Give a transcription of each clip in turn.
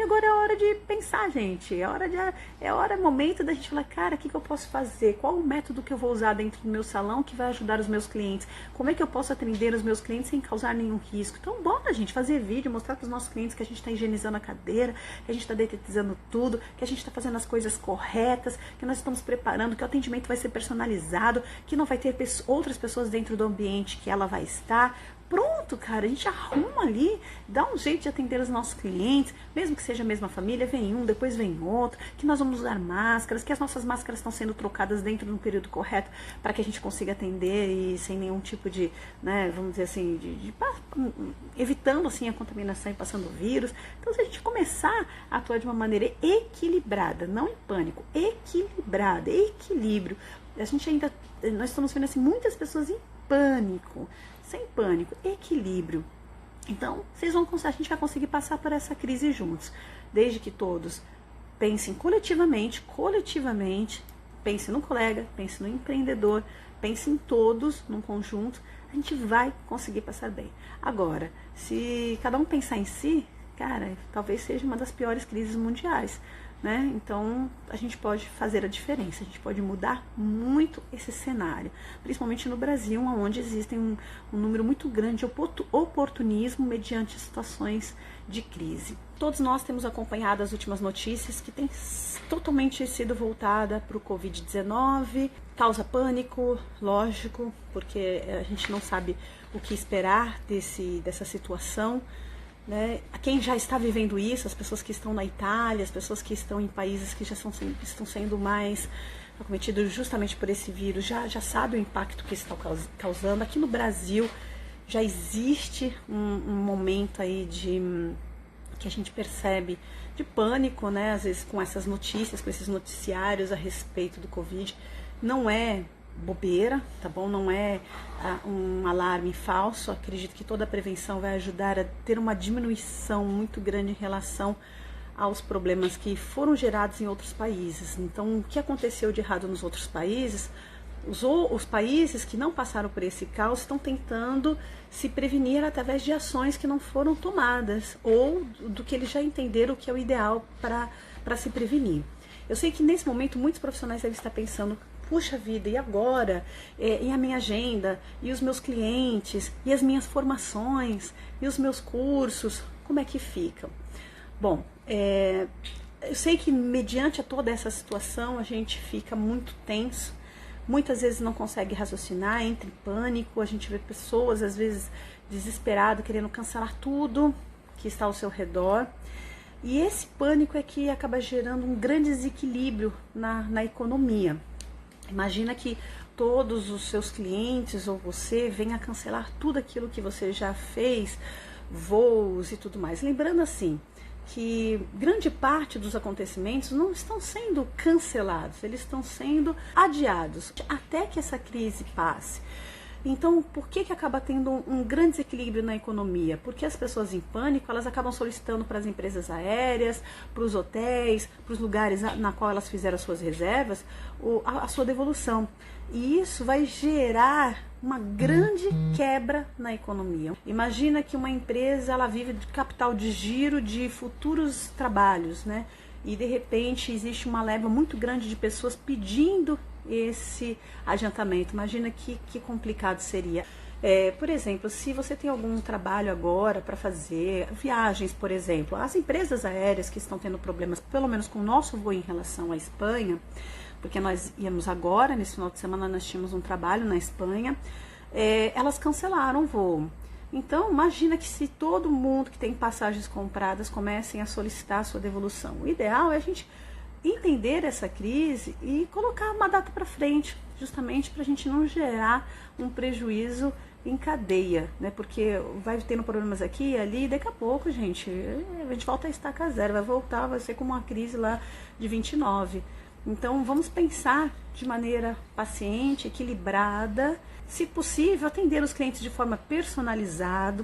agora é hora de pensar, gente. É momento da gente falar, cara, o que eu posso fazer? Qual o método que eu vou usar dentro do meu salão que vai ajudar os meus clientes? Como é que eu posso atender os meus clientes sem causar nenhum risco? Então, bora, gente, fazer vídeo, mostrar para os nossos clientes que a gente está higienizando a cadeira, que a gente está detetizando tudo, que a gente está fazendo as coisas corretas, que nós estamos preparando, que o atendimento vai ser personalizado, que não vai ter outras pessoas dentro do ambiente que ela vai estar. Pronto, cara, a gente arruma ali, dá um jeito de atender os nossos clientes, mesmo que seja a mesma família, vem um, depois vem outro, que nós vamos usar máscaras, que as nossas máscaras estão sendo trocadas dentro de um período correto para que a gente consiga atender e sem nenhum tipo de, né, vamos dizer assim, evitando assim a contaminação e passando o vírus. Então, se a gente começar a atuar de uma maneira equilibrada, não em pânico, equilibrada, equilíbrio, nós estamos vendo assim, muitas pessoas em pânico, sem pânico, equilíbrio. Então, a gente vai conseguir passar por essa crise juntos, desde que todos pensem coletivamente, pense no colega, pense no empreendedor, pense em todos, num conjunto, a gente vai conseguir passar bem. Agora, se cada um pensar em si, cara, talvez seja uma das piores crises mundiais, né? Então, a gente pode fazer a diferença, a gente pode mudar muito esse cenário, principalmente no Brasil, onde existem um número muito grande de oportunismo mediante situações de crise. Todos nós temos acompanhado as últimas notícias que têm totalmente sido voltada para o Covid-19, causa pânico, lógico, porque a gente não sabe o que esperar dessa situação, né? Quem já está vivendo isso, as pessoas que estão na Itália, as pessoas que estão em países que já estão sendo mais acometidos justamente por esse vírus, já sabe o impacto que está causando. Aqui no Brasil já existe um momento aí que a gente percebe de pânico, né? Às vezes com essas notícias, com esses noticiários a respeito do Covid. Não é bobeira, tá bom? Não é um alarme falso. Acredito que toda a prevenção vai ajudar a ter uma diminuição muito grande em relação aos problemas que foram gerados em outros países. Então, o que aconteceu de errado nos outros países, os países que não passaram por esse caos estão tentando se prevenir através de ações que não foram tomadas ou do que eles já entenderam que é o ideal para se prevenir. Eu sei que nesse momento muitos profissionais devem estar pensando, puxa vida, e agora? E a minha agenda? E os meus clientes? E as minhas formações? E os meus cursos? Como é que ficam? Bom, eu sei que mediante a toda essa situação a gente fica muito tenso, muitas vezes não consegue raciocinar, entra em pânico, a gente vê pessoas às vezes desesperadas, querendo cancelar tudo que está ao seu redor. E esse pânico é que acaba gerando um grande desequilíbrio na economia. Imagina que todos os seus clientes ou você venha cancelar tudo aquilo que você já fez, voos e tudo mais. Lembrando assim, que grande parte dos acontecimentos não estão sendo cancelados, eles estão sendo adiados até que essa crise passe. Então, por que acaba tendo um grande desequilíbrio na economia? Porque as pessoas em pânico, elas acabam solicitando para as empresas aéreas, para os hotéis, para os lugares na qual elas fizeram as suas reservas, a sua devolução. E isso vai gerar uma grande quebra na economia. Imagina que uma empresa, ela vive de capital de giro de futuros trabalhos, né? E de repente existe uma leva muito grande de pessoas pedindo esse adiantamento. Imagina que complicado seria. Por exemplo, se você tem algum trabalho agora para fazer, viagens, por exemplo, as empresas aéreas que estão tendo problemas, pelo menos com o nosso voo em relação à Espanha, porque nós íamos agora, nesse final de semana nós tínhamos um trabalho na Espanha, elas cancelaram o voo. Então, imagina que se todo mundo que tem passagens compradas comecem a solicitar a sua devolução. O ideal é a gente entender essa crise e colocar uma data para frente, justamente para a gente não gerar um prejuízo em cadeia, né? Porque vai tendo problemas aqui e ali, e daqui a pouco, a gente volta a estaca zero, vai ser como uma crise lá de 29. Então, vamos pensar de maneira paciente, equilibrada, se possível, atender os clientes de forma personalizada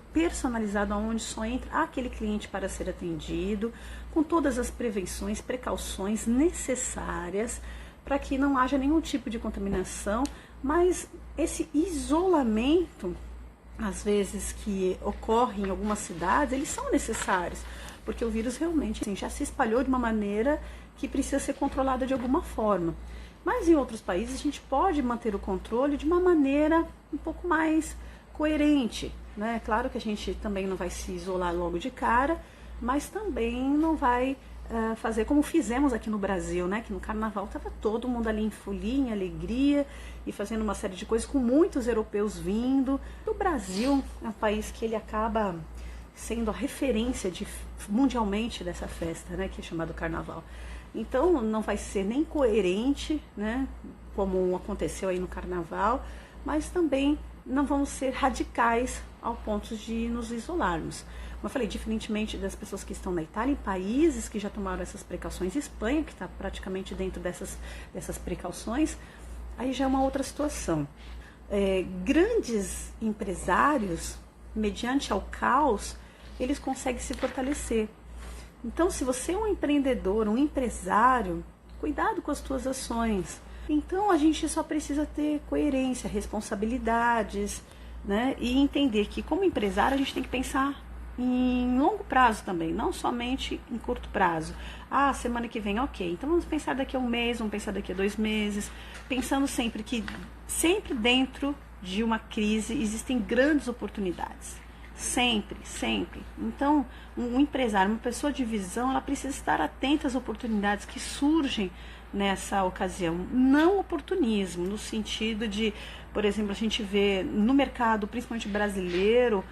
onde só entra aquele cliente para ser atendido, com todas as prevenções, precauções necessárias para que não haja nenhum tipo de contaminação, mas esse isolamento às vezes, que ocorrem em algumas cidades, eles são necessários, porque o vírus realmente assim, já se espalhou de uma maneira que precisa ser controlada de alguma forma. Mas em outros países a gente pode manter o controle de uma maneira um pouco mais coerente, né? Claro que a gente também não vai se isolar logo de cara, mas também não vai fazer como fizemos aqui no Brasil, né? Que no Carnaval estava todo mundo ali em folia, em alegria e fazendo uma série de coisas, com muitos europeus vindo. O Brasil é um país que ele acaba sendo a referência mundialmente dessa festa, né? Que é chamado Carnaval. Então não vai ser nem coerente, né? Como aconteceu aí no Carnaval, mas também não vamos ser radicais ao ponto de nos isolarmos. Como eu falei, diferentemente das pessoas que estão na Itália, em países que já tomaram essas precauções, Espanha, que está praticamente dentro dessas precauções, aí já é uma outra situação. Grandes empresários, mediante ao caos, eles conseguem se fortalecer. Então, se você é um empreendedor, um empresário, cuidado com as suas ações. Então, a gente só precisa ter coerência, responsabilidades, né? E entender que, como empresário, a gente tem que pensar em longo prazo também, não somente em curto prazo. Ah, semana que vem, ok. Então vamos pensar daqui a um mês, vamos pensar daqui a 2 meses, pensando sempre que sempre dentro de uma crise existem grandes oportunidades. Sempre, sempre. Então, um empresário, uma pessoa de visão, ela precisa estar atenta às oportunidades que surgem nessa ocasião. Não oportunismo, no sentido de, por exemplo, a gente vê no mercado, principalmente brasileiro,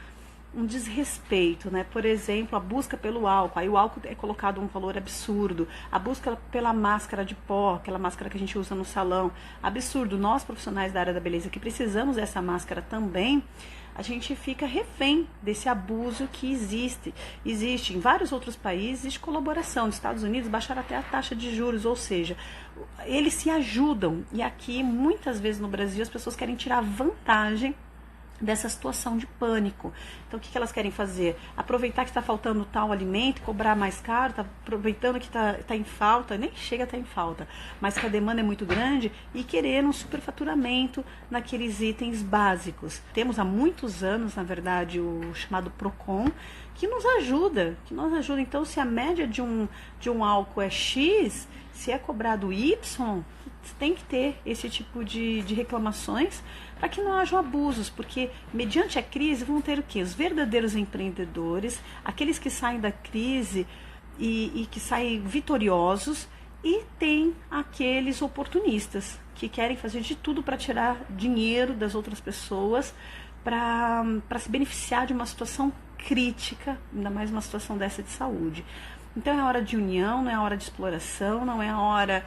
um desrespeito, né? Por exemplo, a busca pelo álcool. Aí o álcool é colocado um valor absurdo. A busca pela máscara de pó, aquela máscara que a gente usa no salão. Absurdo. Nós, profissionais da área da beleza, que precisamos dessa máscara também, a gente fica refém desse abuso que existe. Existe em vários outros países, existe colaboração. Nos Estados Unidos baixaram até a taxa de juros, ou seja, eles se ajudam. E aqui, muitas vezes no Brasil, as pessoas querem tirar vantagem dessa situação de pânico. Então, o que elas querem fazer? Aproveitar que está faltando tal alimento, cobrar mais caro, tá aproveitando que está em falta, nem chega a estar em falta, mas que a demanda é muito grande e querer um superfaturamento naqueles itens básicos. Temos há muitos anos, na verdade, o chamado PROCON, que nos ajuda. Então, se a média de um álcool é X, se é cobrado Y, tem que ter esse tipo de reclamações para que não hajam abusos, porque mediante a crise vão ter o quê? Os verdadeiros empreendedores, aqueles que saem da crise e que saem vitoriosos, e tem aqueles oportunistas que querem fazer de tudo para tirar dinheiro das outras pessoas, para se beneficiar de uma situação crítica, ainda mais uma situação dessa de saúde. Então é hora de união, não é hora de exploração, não é hora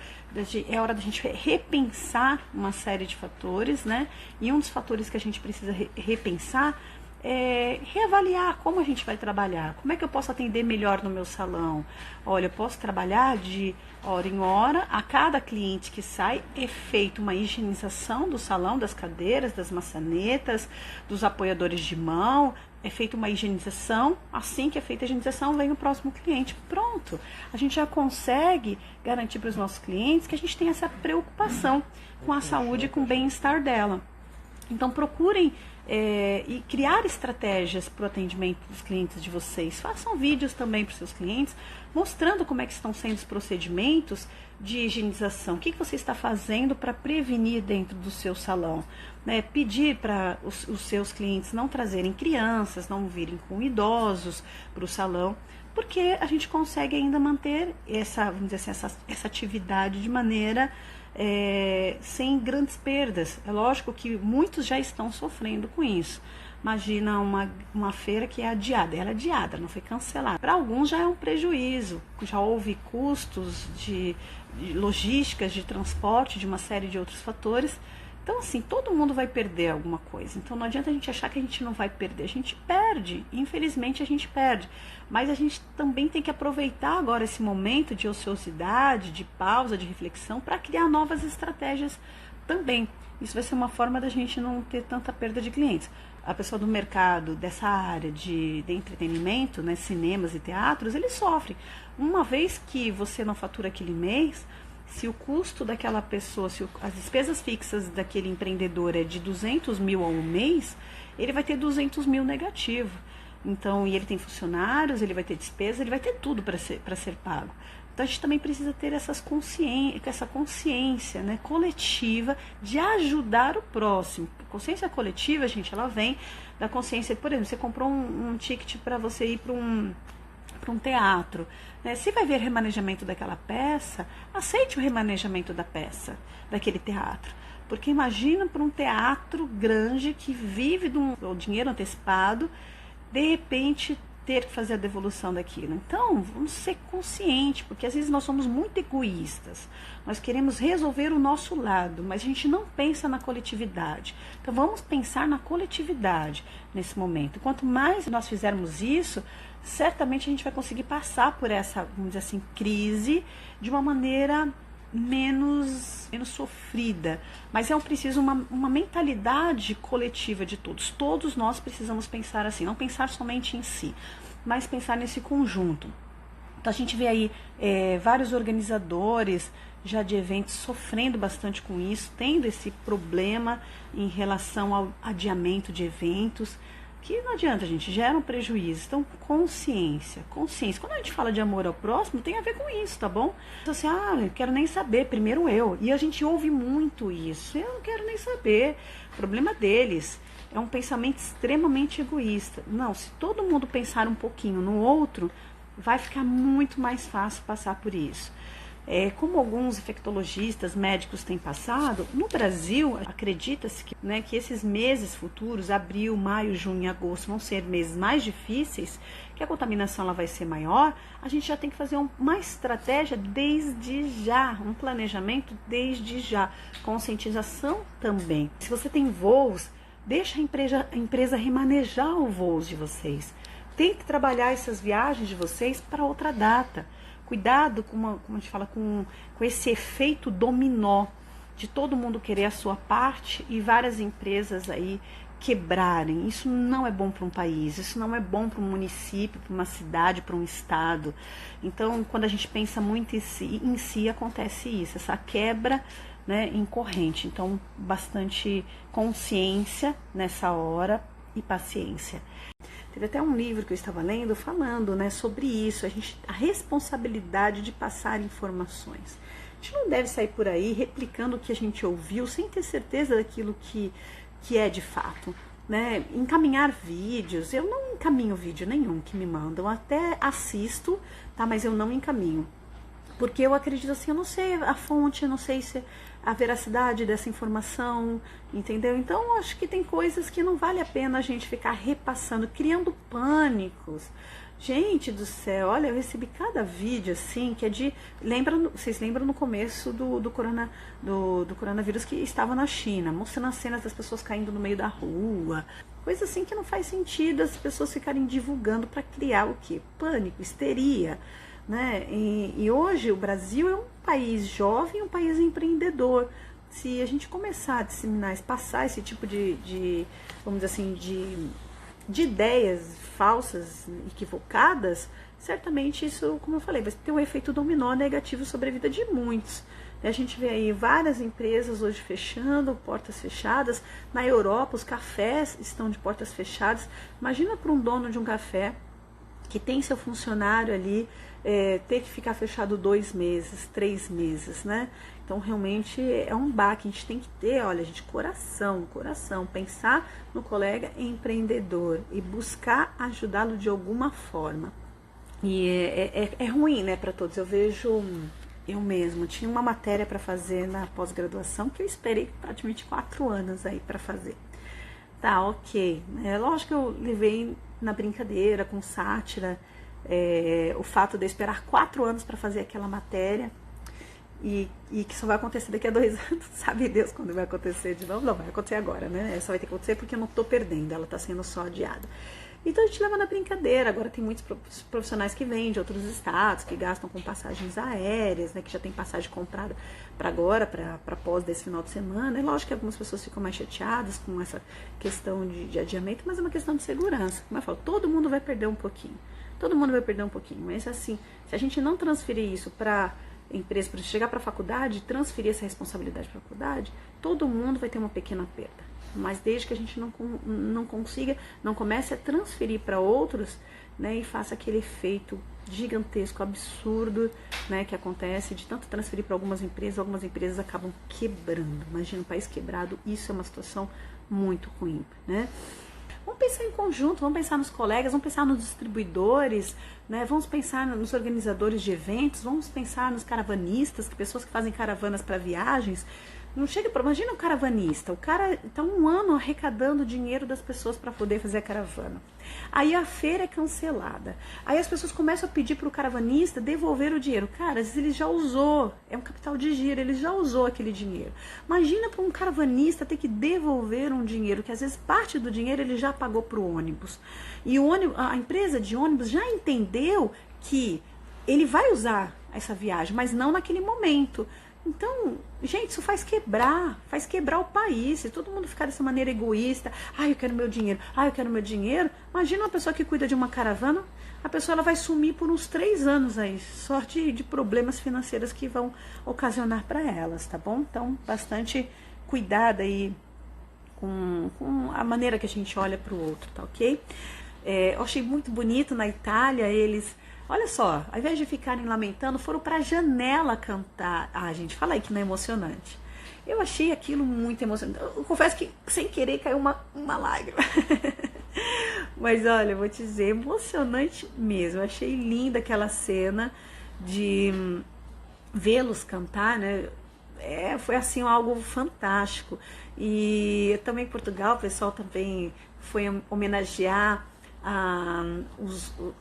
é hora da gente repensar uma série de fatores, né? E um dos fatores que a gente precisa repensar é reavaliar como a gente vai trabalhar. Como é que eu posso atender melhor no meu salão? Olha, eu posso trabalhar de hora em hora, a cada cliente que sai é feita uma higienização do salão, das cadeiras, das maçanetas, dos apoiadores de mão, é feita uma higienização, assim que é feita a higienização, vem o próximo cliente. Pronto, a gente já consegue garantir para os nossos clientes que a gente tem essa preocupação com a saúde e com o bem-estar dela. Então procurem e criar estratégias para o atendimento dos clientes de vocês. Façam vídeos também para os seus clientes, mostrando como é que estão sendo os procedimentos de higienização. O que você está fazendo para prevenir dentro do seu salão? Pedir para os seus clientes não trazerem crianças, não virem com idosos para o salão, porque a gente consegue ainda manter vamos dizer assim, essa atividade de maneira sem grandes perdas. É lógico que muitos já estão sofrendo com isso. Imagina uma feira que é adiada, ela é adiada, não foi cancelada. Para alguns já é um prejuízo, já houve custos de logísticas, de transporte, de uma série de outros fatores. Então, assim, todo mundo vai perder alguma coisa. Então, não adianta a gente achar que a gente não vai perder. A gente perde, infelizmente a gente perde. Mas a gente também tem que aproveitar agora esse momento de ociosidade, de pausa, de reflexão, para criar novas estratégias também. Isso vai ser uma forma da gente não ter tanta perda de clientes. A pessoa do mercado, dessa área de entretenimento, né, cinemas e teatros, eles sofrem. Uma vez que você não fatura aquele mês, Se o custo daquela pessoa, as despesas fixas daquele empreendedor é de 200 mil ao mês, ele vai ter 200 mil negativo. Então, e ele tem funcionários, ele vai ter despesa, ele vai ter tudo para ser pago. Então, a gente também precisa ter essa consciência, né, coletiva de ajudar o próximo. Consciência coletiva, gente, ela vem da consciência. Por exemplo, você comprou um ticket para você ir para um teatro, né? Se vai ver remanejamento daquela peça, aceite o remanejamento da peça, daquele teatro. Porque imagina para um teatro grande que vive do dinheiro antecipado, de repente ter que fazer a devolução daquilo. Então, vamos ser conscientes, porque às vezes nós somos muito egoístas. Nós queremos resolver o nosso lado, mas a gente não pensa na coletividade. Então, vamos pensar na coletividade nesse momento. Quanto mais nós fizermos isso, certamente a gente vai conseguir passar por essa, vamos dizer assim, crise de uma maneira menos sofrida. Mas preciso uma mentalidade coletiva de todos. Todos nós precisamos pensar assim, não pensar somente em si, mas pensar nesse conjunto. Então a gente vê aí vários organizadores já de eventos sofrendo bastante com isso, tendo esse problema em relação ao adiamento de eventos, que não adianta, gente, geram prejuízo. Então, consciência. Quando a gente fala de amor ao próximo, tem a ver com isso, tá bom? Então, assim, eu quero nem saber, primeiro eu. E a gente ouve muito isso. Eu não quero nem saber. Problema deles. É um pensamento extremamente egoísta. Não, se todo mundo pensar um pouquinho no outro, vai ficar muito mais fácil passar por isso. Como alguns infectologistas, médicos têm passado, no Brasil, acredita-se que esses meses futuros, abril, maio, junho e agosto, vão ser meses mais difíceis, que a contaminação ela vai ser maior. A gente já tem que fazer uma estratégia desde já, um planejamento desde já, conscientização também. Se você tem voos, deixa a empresa remanejar os voos de vocês. Tem que trabalhar essas viagens de vocês para outra data. Cuidado como a gente fala, com esse efeito dominó de todo mundo querer a sua parte e várias empresas aí quebrarem. Isso não é bom para um país, isso não é bom para um município, para uma cidade, para um estado. Então, quando a gente pensa muito em si acontece isso, essa quebra, né, em corrente. Então, bastante consciência nessa hora e paciência. Teve até um livro que eu estava lendo falando, né, sobre isso, a responsabilidade de passar informações. A gente não deve sair por aí replicando o que a gente ouviu sem ter certeza daquilo que é de fato, né? Encaminhar vídeos, eu não encaminho vídeo nenhum que me mandam, até assisto, tá? Mas eu não encaminho. Porque eu acredito assim, eu não sei a fonte, eu não sei se a veracidade dessa informação, entendeu? Então, acho que tem coisas que não vale a pena a gente ficar repassando, criando pânicos. Gente do céu, olha, eu recebi cada vídeo assim, que é de... Vocês lembram no começo do coronavírus que estava na China, mostrando as cenas das pessoas caindo no meio da rua, coisa assim que não faz sentido as pessoas ficarem divulgando para criar o quê? Pânico, histeria, né? E hoje o Brasil é um país jovem, um país empreendedor. Se a gente começar a disseminar, passar esse tipo de vamos dizer assim, de ideias falsas, equivocadas, certamente isso, como eu falei, vai ter um efeito dominó negativo sobre a vida de muitos. A gente vê aí várias empresas hoje fechando, portas fechadas. Na Europa, os cafés estão de portas fechadas. Imagina para um dono de um café que tem seu funcionário ali, ter que ficar fechado 2 meses, 3 meses, né? Então, realmente é um baque. A gente tem que ter, olha, gente, coração, pensar no colega empreendedor e buscar ajudá-lo de alguma forma. E é ruim, né, para todos. Eu vejo, eu mesma tinha uma matéria para fazer na pós-graduação que eu esperei praticamente 4 anos aí para fazer. Tá, ok. Lógico que eu levei na brincadeira, com sátira, o fato de eu esperar 4 anos para fazer aquela matéria e que só vai acontecer daqui a 2 anos, sabe Deus quando vai acontecer de novo? Não, vai acontecer agora, né? Só vai ter que acontecer porque eu não tô perdendo, ela tá sendo só adiada. Então a gente leva na brincadeira. Agora tem muitos profissionais que vêm de outros estados, que gastam com passagens aéreas, né, que já tem passagem comprada para agora, para pós desse final de semana. É lógico que algumas pessoas ficam mais chateadas com essa questão de adiamento, mas é uma questão de segurança. Como eu falo, todo mundo vai perder um pouquinho. Todo mundo vai perder um pouquinho. Mas assim, se a gente não transferir isso para empresa, para chegar para a faculdade, transferir essa responsabilidade para a faculdade, todo mundo vai ter uma pequena perda. Mas desde que a gente não consiga, não comece a transferir para outros, né, e faça aquele efeito gigantesco, absurdo, né, que acontece de tanto transferir para algumas empresas acabam quebrando. Imagina um país quebrado, isso é uma situação muito ruim, né? Vamos pensar em conjunto, vamos pensar nos colegas, vamos pensar nos distribuidores, né? Vamos pensar nos organizadores de eventos, vamos pensar nos caravanistas, pessoas que fazem caravanas para viagens. Não chega para, imagina um caravanista, o cara está um ano arrecadando dinheiro das pessoas para poder fazer a caravana. Aí a feira é cancelada. Aí as pessoas começam a pedir para o caravanista devolver o dinheiro. Cara, às vezes ele já usou, é um capital de giro, ele já usou aquele dinheiro. Imagina para um caravanista ter que devolver um dinheiro, que às vezes parte do dinheiro ele já pagou para o ônibus. E o ônibus, a empresa de ônibus já entendeu que ele vai usar essa viagem, mas não naquele momento. Então, gente, isso faz quebrar o país. Se todo mundo ficar dessa maneira egoísta, eu quero meu dinheiro, eu quero meu dinheiro. Imagina uma pessoa que cuida de uma caravana, a pessoa ela vai sumir por uns 3 anos aí, só de problemas financeiros que vão ocasionar para elas, tá bom? Então, bastante cuidado aí com a maneira que a gente olha para o outro, tá ok? Eu achei muito bonito na Itália, eles... Olha só, ao invés de ficarem lamentando, foram para a janela cantar. Gente, fala aí que não é emocionante. Eu achei aquilo muito emocionante. Eu confesso que, sem querer, caiu uma lágrima. Mas, olha, eu vou te dizer, emocionante mesmo. Eu achei linda aquela cena de vê-los cantar, né? Foi, assim, algo fantástico. E também em Portugal, o pessoal também foi homenagear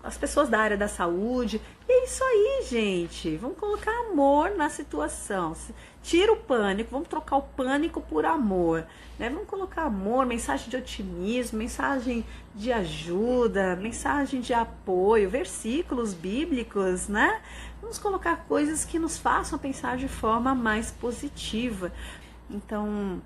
as pessoas da área da saúde. E é isso aí, gente. Vamos colocar amor na situação. Tira o pânico, vamos trocar o pânico por amor, né? Vamos colocar amor, mensagem de otimismo, mensagem de ajuda, mensagem de apoio, versículos bíblicos, né? Vamos colocar coisas que nos façam pensar de forma mais positiva. Então,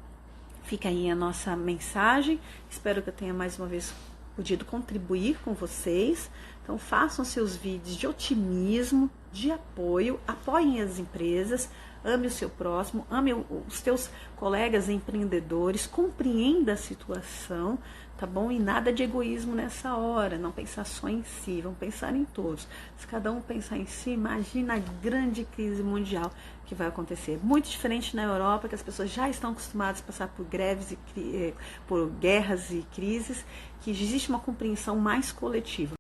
fica aí a nossa mensagem. Espero que eu tenha mais uma vez podido contribuir com vocês. Então façam seus vídeos de otimismo, de apoio, apoiem as empresas, ame o seu próximo, ame os teus colegas empreendedores, compreenda a situação, tá bom? E nada de egoísmo nessa hora, não pensar só em si, vamos pensar em todos. Se cada um pensar em si, imagina a grande crise mundial que vai acontecer. Muito diferente na Europa, que as pessoas já estão acostumadas a passar por greves, por guerras e crises, que existe uma compreensão mais coletiva.